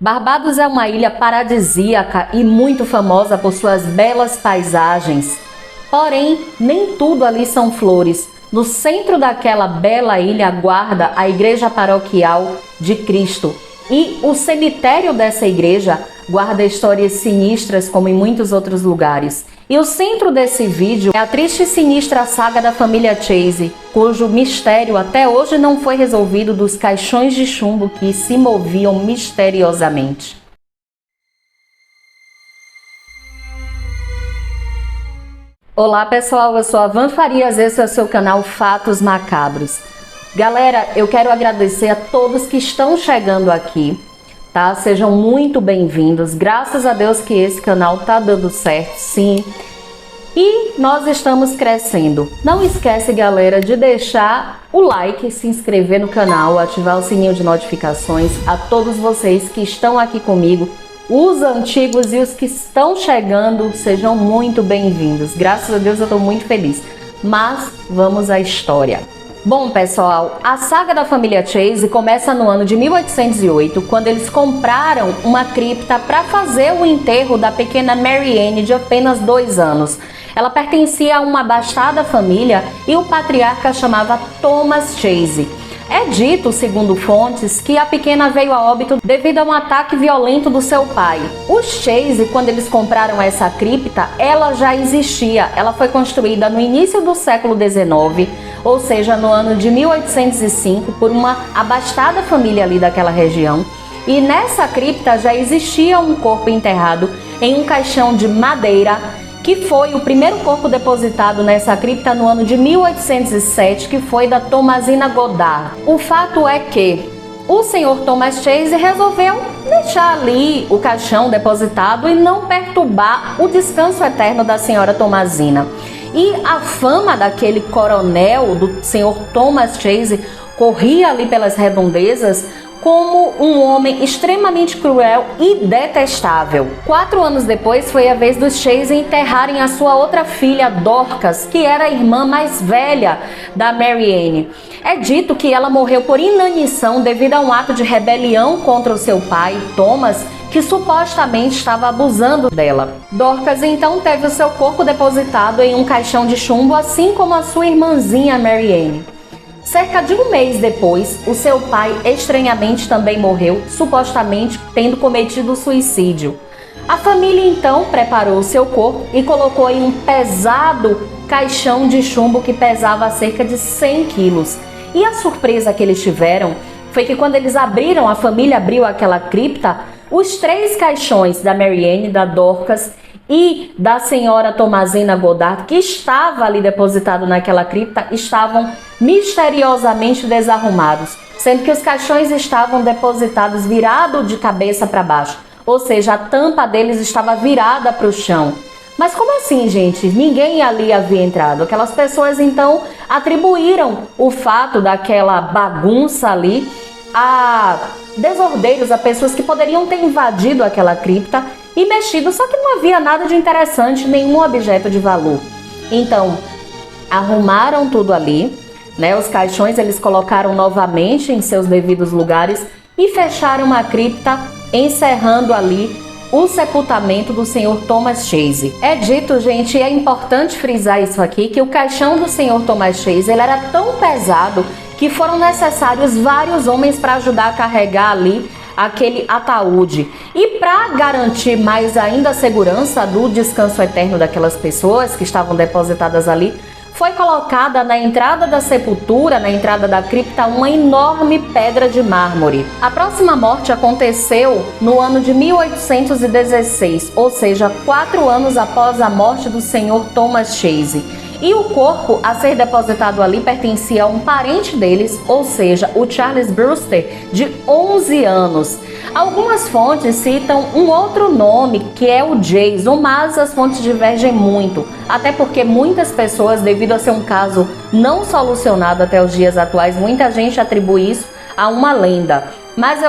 Barbados é uma ilha paradisíaca e muito famosa por suas belas paisagens. Porém, nem tudo ali são flores. No centro daquela bela ilha guarda a igreja paroquial de Cristo. E o cemitério dessa igreja guarda histórias sinistras como em muitos outros lugares. E o centro desse vídeo é a triste e sinistra saga da família Chase, cujo mistério até hoje não foi resolvido dos caixões de chumbo que se moviam misteriosamente. Olá pessoal, eu sou a Van Farias, esse é o seu canal Fatos Macabros. Galera, eu quero agradecer a todos que estão chegando aqui, tá? Sejam muito bem-vindos, graças a Deus que esse canal tá dando certo, sim. E nós estamos crescendo. Não esquece, galera, de deixar o like, se inscrever no canal, ativar o sininho de notificações. A todos vocês que estão aqui comigo, os antigos e os que estão chegando, sejam muito bem-vindos. Graças a Deus eu estou muito feliz. Mas vamos à história. Bom, pessoal, a saga da família Chase começa no ano de 1808, quando eles compraram uma cripta para fazer o enterro da pequena Mary Ann, de apenas 2 anos. Ela pertencia a uma abastada família e o patriarca chamava Thomas Chase. É dito, segundo fontes, que a pequena veio a óbito devido a um ataque violento do seu pai. Os Chase, quando eles compraram essa cripta, ela já existia. Ela foi construída no início do século XIX, ou seja, no ano de 1805, por uma abastada família ali daquela região. E nessa cripta já existia um corpo enterrado em um caixão de madeira, que foi o primeiro corpo depositado nessa cripta no ano de 1807, que foi da Thomasina Goddard. O fato é que o senhor Thomas Chase resolveu deixar ali o caixão depositado e não perturbar o descanso eterno da senhora Thomasina. E a fama daquele coronel, do senhor Thomas Chase, corria ali pelas redondezas como um homem extremamente cruel e detestável. 4 anos depois foi a vez dos Chase enterrarem a sua outra filha, Dorcas, que era a irmã mais velha da Mary Ann. É dito que ela morreu por inanição devido a um ato de rebelião contra o seu pai, Thomas, que supostamente estava abusando dela. Dorcas então teve o seu corpo depositado em um caixão de chumbo, assim como a sua irmãzinha Mary Ann. Cerca de 1 mês depois, o seu pai estranhamente também morreu, supostamente tendo cometido suicídio. A família então preparou o seu corpo e colocou em um pesado caixão de chumbo que pesava cerca de 100 quilos. E a surpresa que eles tiveram foi que quando eles abriram, a família abriu aquela cripta, os 3 caixões da Mary Ann, da Dorcas e da senhora Thomasina Goddard, que estava ali depositado naquela cripta, estavam misteriosamente desarrumados, sendo que os caixões estavam depositados virados de cabeça para baixo, ou seja, a tampa deles estava virada para o chão. Mas como assim, gente? Ninguém ali havia entrado. Aquelas pessoas então atribuíram o fato daquela bagunça ali a desordeiros, a pessoas que poderiam ter invadido aquela cripta e mexido, só que não havia nada de interessante, nenhum objeto de valor. Então, arrumaram tudo ali, né? Os caixões eles colocaram novamente em seus devidos lugares e fecharam a cripta, encerrando ali o sepultamento do senhor Thomas Chase. É dito, gente, e é importante frisar isso aqui, que o caixão do senhor Thomas Chase ele era tão pesado que foram necessários vários homens para ajudar a carregar ali aquele ataúde. E para garantir mais ainda a segurança do descanso eterno daquelas pessoas que estavam depositadas ali, foi colocada na entrada da sepultura, na entrada da cripta, uma enorme pedra de mármore. A próxima morte aconteceu no ano de 1816, ou seja, 4 anos após a morte do senhor Thomas Chase. E o corpo a ser depositado ali pertencia a um parente deles, ou seja, o Charles Brewster, de 11 anos. Algumas fontes citam um outro nome, que é o Jason, mas as fontes divergem muito, até porque muitas pessoas, devido a ser um caso não solucionado até os dias atuais, muita gente atribui isso a uma lenda. Mas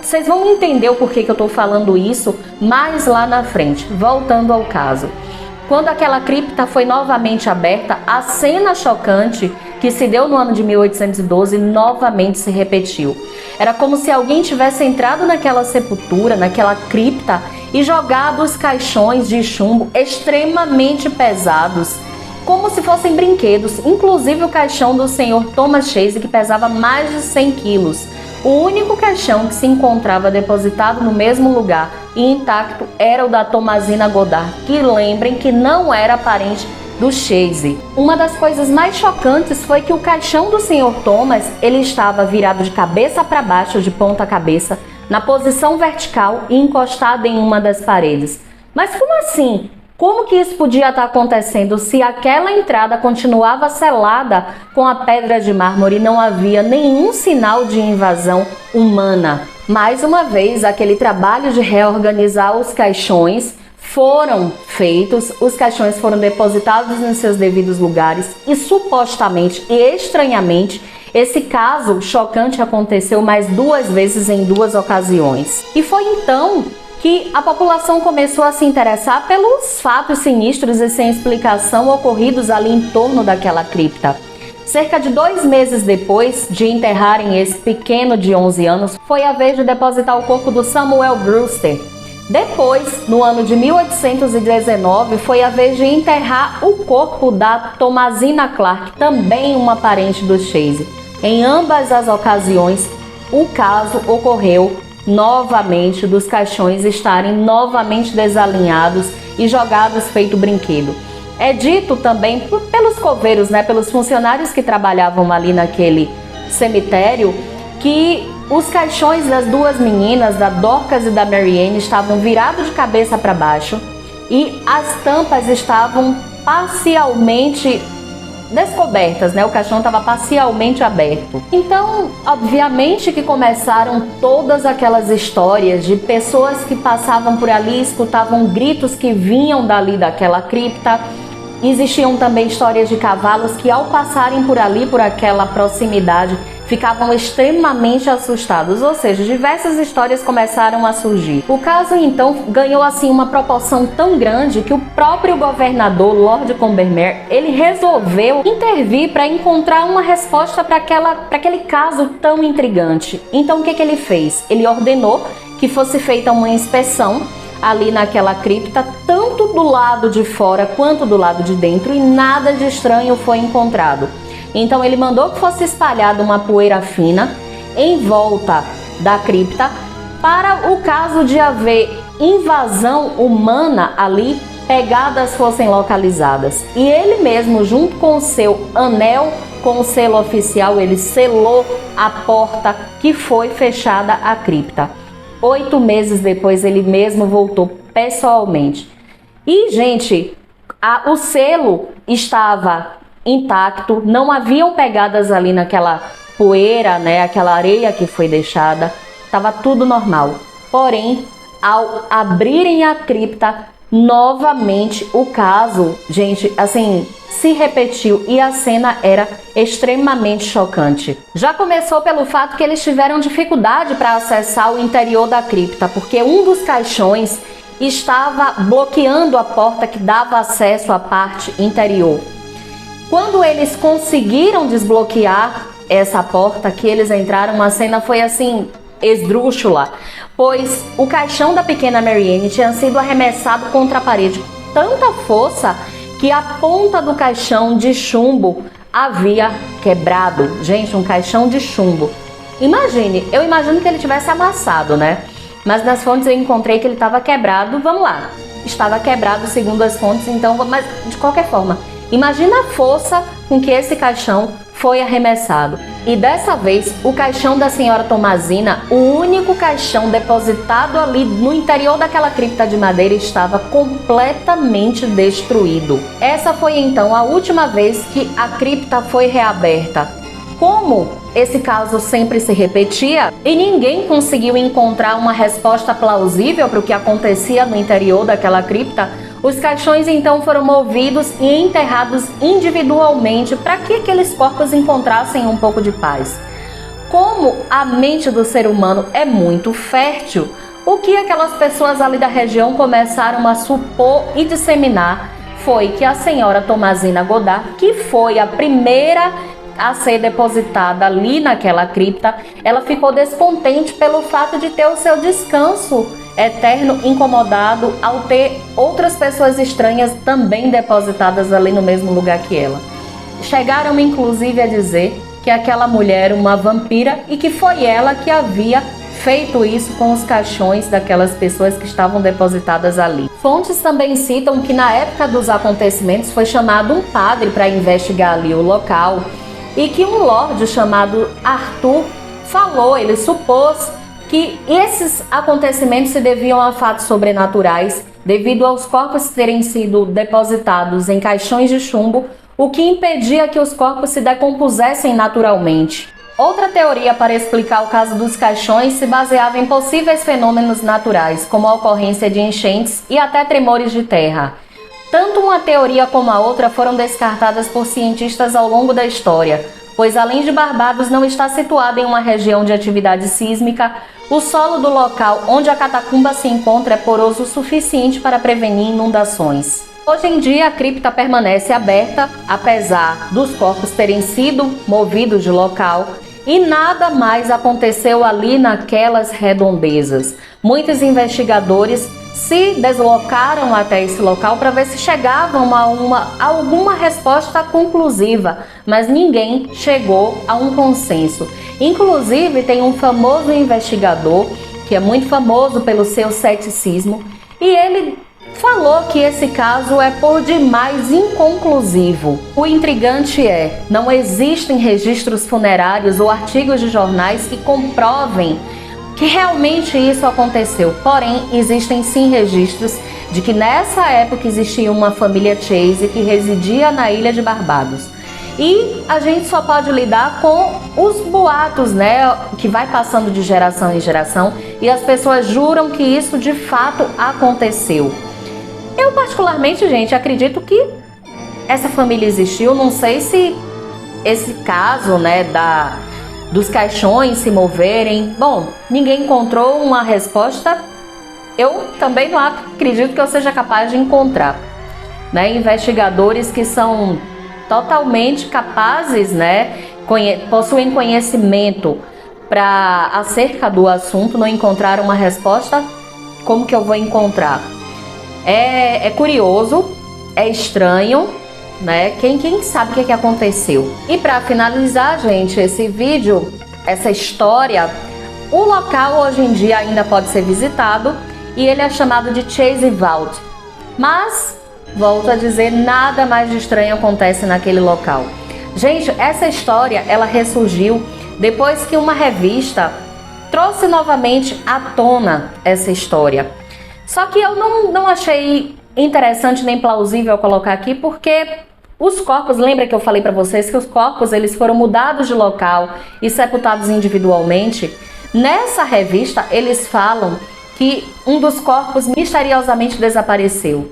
vocês vão entender o porquê que eu estou falando isso mais lá na frente. Voltando ao caso. Quando aquela cripta foi novamente aberta, a cena chocante que se deu no ano de 1812 novamente se repetiu. Era como se alguém tivesse entrado naquela sepultura, naquela cripta, e jogado os caixões de chumbo extremamente pesados, como se fossem brinquedos, inclusive o caixão do Sr. Thomas Chase, que pesava mais de 100 quilos. O único caixão que se encontrava depositado no mesmo lugar e intacto era o da Thomasina Goddard, que lembrem que não era parente do Chase. Uma das coisas mais chocantes foi que o caixão do Sr. Thomas, ele estava virado de cabeça para baixo, de ponta cabeça, na posição vertical e encostado em uma das paredes. Mas como assim? Como que isso podia estar acontecendo se aquela entrada continuava selada com a pedra de mármore e não havia nenhum sinal de invasão humana? Mais uma vez, aquele trabalho de reorganizar os caixões foram feitos, os caixões foram depositados nos seus devidos lugares e supostamente e estranhamente, esse caso chocante aconteceu mais 2 vezes em 2 ocasiões. E foi então que a população começou a se interessar pelos fatos sinistros e sem explicação ocorridos ali em torno daquela cripta. Cerca de 2 meses depois de enterrarem esse pequeno de 11 anos, foi a vez de depositar o corpo do Samuel Brewster. Depois, no ano de 1819, foi a vez de enterrar o corpo da Thomasina Clark, também uma parente do Chase. Em ambas as ocasiões, o caso ocorreu novamente dos caixões estarem novamente desalinhados e jogados feito brinquedo. É dito também pelos coveiros, pelos funcionários que trabalhavam ali naquele cemitério, que os caixões das 2 meninas, da Dorcas e da Marianne, estavam virados de cabeça para baixo e as tampas estavam parcialmente descobertas, O caixão estava parcialmente aberto. Então, obviamente que começaram todas aquelas histórias de pessoas que passavam por ali, escutavam gritos que vinham dali daquela cripta. Existiam também histórias de cavalos que, ao passarem por ali, por aquela proximidade, ficavam extremamente assustados, ou seja, diversas histórias começaram a surgir. O caso então ganhou assim uma proporção tão grande que o próprio governador Lord Combermere, ele resolveu intervir para encontrar uma resposta para aquele caso tão intrigante. Então o que ele fez? Ele ordenou que fosse feita uma inspeção ali naquela cripta, tanto do lado de fora quanto do lado de dentro, e nada de estranho foi encontrado. Então ele mandou que fosse espalhada uma poeira fina em volta da cripta para o caso de haver invasão humana ali, pegadas fossem localizadas. E ele mesmo, junto com o seu anel com o selo oficial, ele selou a porta que foi fechada à cripta. 8 meses depois ele mesmo voltou pessoalmente. E, gente, o selo estava intacto, não haviam pegadas ali naquela poeira, aquela areia que foi deixada, estava tudo normal. Porém, ao abrirem a cripta, novamente o caso, gente, assim, se repetiu e a cena era extremamente chocante. Já começou pelo fato que eles tiveram dificuldade para acessar o interior da cripta, porque um dos caixões estava bloqueando a porta que dava acesso à parte interior. Quando eles conseguiram desbloquear essa porta que eles entraram, a cena foi assim, esdrúxula, pois o caixão da pequena Marianne tinha sido arremessado contra a parede com tanta força que a ponta do caixão de chumbo havia quebrado. Gente, um caixão de chumbo. Eu imagino que ele tivesse amassado, Mas nas fontes eu encontrei que ele estava quebrado, vamos lá. Estava quebrado segundo as fontes, então, mas de qualquer forma, imagina a força com que esse caixão foi arremessado. E dessa vez, o caixão da senhora Thomasina, o único caixão depositado ali no interior daquela cripta de madeira, estava completamente destruído. Essa foi então a última vez que a cripta foi reaberta. Como esse caso sempre se repetia e ninguém conseguiu encontrar uma resposta plausível para o que acontecia no interior daquela cripta, os caixões então foram movidos e enterrados individualmente para que aqueles corpos encontrassem um pouco de paz. Como a mente do ser humano é muito fértil, o que aquelas pessoas ali da região começaram a supor e disseminar foi que a senhora Thomasina Goddard, que foi a primeira a ser depositada ali naquela cripta, ela ficou descontente pelo fato de ter o seu descanso eterno incomodado ao ter outras pessoas estranhas também depositadas ali no mesmo lugar que ela. Chegaram inclusive a dizer que aquela mulher era uma vampira e que foi ela que havia feito isso com os caixões daquelas pessoas que estavam depositadas ali. Fontes também citam que na época dos acontecimentos foi chamado um padre para investigar ali o local e que um lorde chamado Arthur falou, ele supôs que esses acontecimentos se deviam a fatos sobrenaturais devido aos corpos terem sido depositados em caixões de chumbo, o que impedia que os corpos se decompusessem naturalmente. Outra teoria para explicar o caso dos caixões se baseava em possíveis fenômenos naturais, como a ocorrência de enchentes e até tremores de terra. Tanto uma teoria como a outra foram descartadas por cientistas ao longo da história, pois além de Barbados não está situada em uma região de atividade sísmica, o solo do local onde a catacumba se encontra é poroso o suficiente para prevenir inundações. Hoje em dia a cripta permanece aberta, apesar dos corpos terem sido movidos de local, e nada mais aconteceu ali naquelas redondezas. Muitos investigadores se deslocaram até esse local para ver se chegavam a alguma resposta conclusiva, mas ninguém chegou a um consenso. Inclusive tem um famoso investigador, que é muito famoso pelo seu ceticismo, e ele falou que esse caso é por demais inconclusivo. O intrigante é, não existem registros funerários ou artigos de jornais que comprovem que realmente isso aconteceu. Porém, existem sim registros de que nessa época existia uma família Chase que residia na ilha de Barbados. E a gente só pode lidar com os boatos, né, que vai passando de geração em geração e as pessoas juram que isso de fato aconteceu. Eu particularmente, gente, acredito que essa família existiu. Não sei se esse caso, né, dos caixões se moverem. Bom, ninguém encontrou uma resposta. Eu também não acredito que eu seja capaz de encontrar, né? Investigadores que são totalmente capazes, né, possuem conhecimento acerca do assunto, não encontraram uma resposta. Como que eu vou encontrar? É curioso, é estranho, né? Quem sabe o que aconteceu. E para finalizar, gente, esse vídeo, essa história, o local hoje em dia ainda pode ser visitado e ele é chamado de Chase Vault. Mas, volto a dizer, nada mais de estranho acontece naquele local. Gente, essa história, ela ressurgiu depois que uma revista trouxe novamente à tona essa história. Só que eu não achei interessante nem plausível colocar aqui, porque os corpos, lembra que eu falei para vocês que os corpos eles foram mudados de local e sepultados individualmente? Nessa revista eles falam que um dos corpos misteriosamente desapareceu.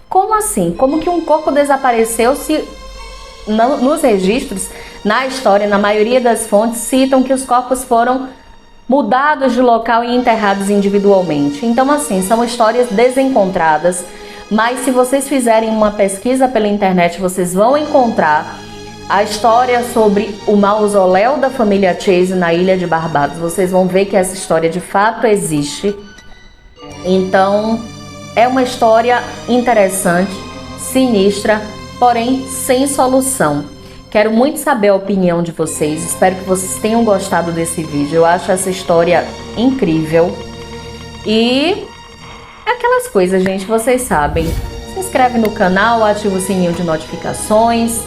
Como assim? Como que um corpo desapareceu se nos registros, na história, na maioria das fontes, citam que os corpos foram mudados de local e enterrados individualmente? Então, assim, são histórias desencontradas, mas se vocês fizerem uma pesquisa pela internet, vocês vão encontrar a história sobre o mausoléu da família Chase na ilha de Barbados. Vocês vão ver que essa história de fato existe. Então, é uma história interessante, sinistra, porém sem solução. Quero muito saber a opinião de vocês, espero que vocês tenham gostado desse vídeo. Eu acho essa história incrível. E aquelas coisas, gente, vocês sabem. Se inscreve no canal, ativa o sininho de notificações,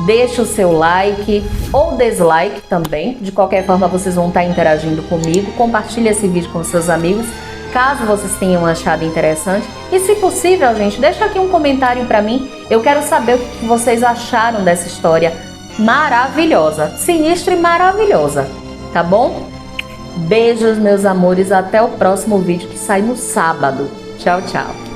deixa o seu like ou dislike também. De qualquer forma, vocês vão estar interagindo comigo. Compartilhe esse vídeo com seus amigos, caso vocês tenham achado interessante. E se possível, gente, deixa aqui um comentário para mim. Eu quero saber o que vocês acharam dessa história maravilhosa, sinistra e maravilhosa, tá bom? Beijos, meus amores, até o próximo vídeo que sai no sábado. Tchau, tchau.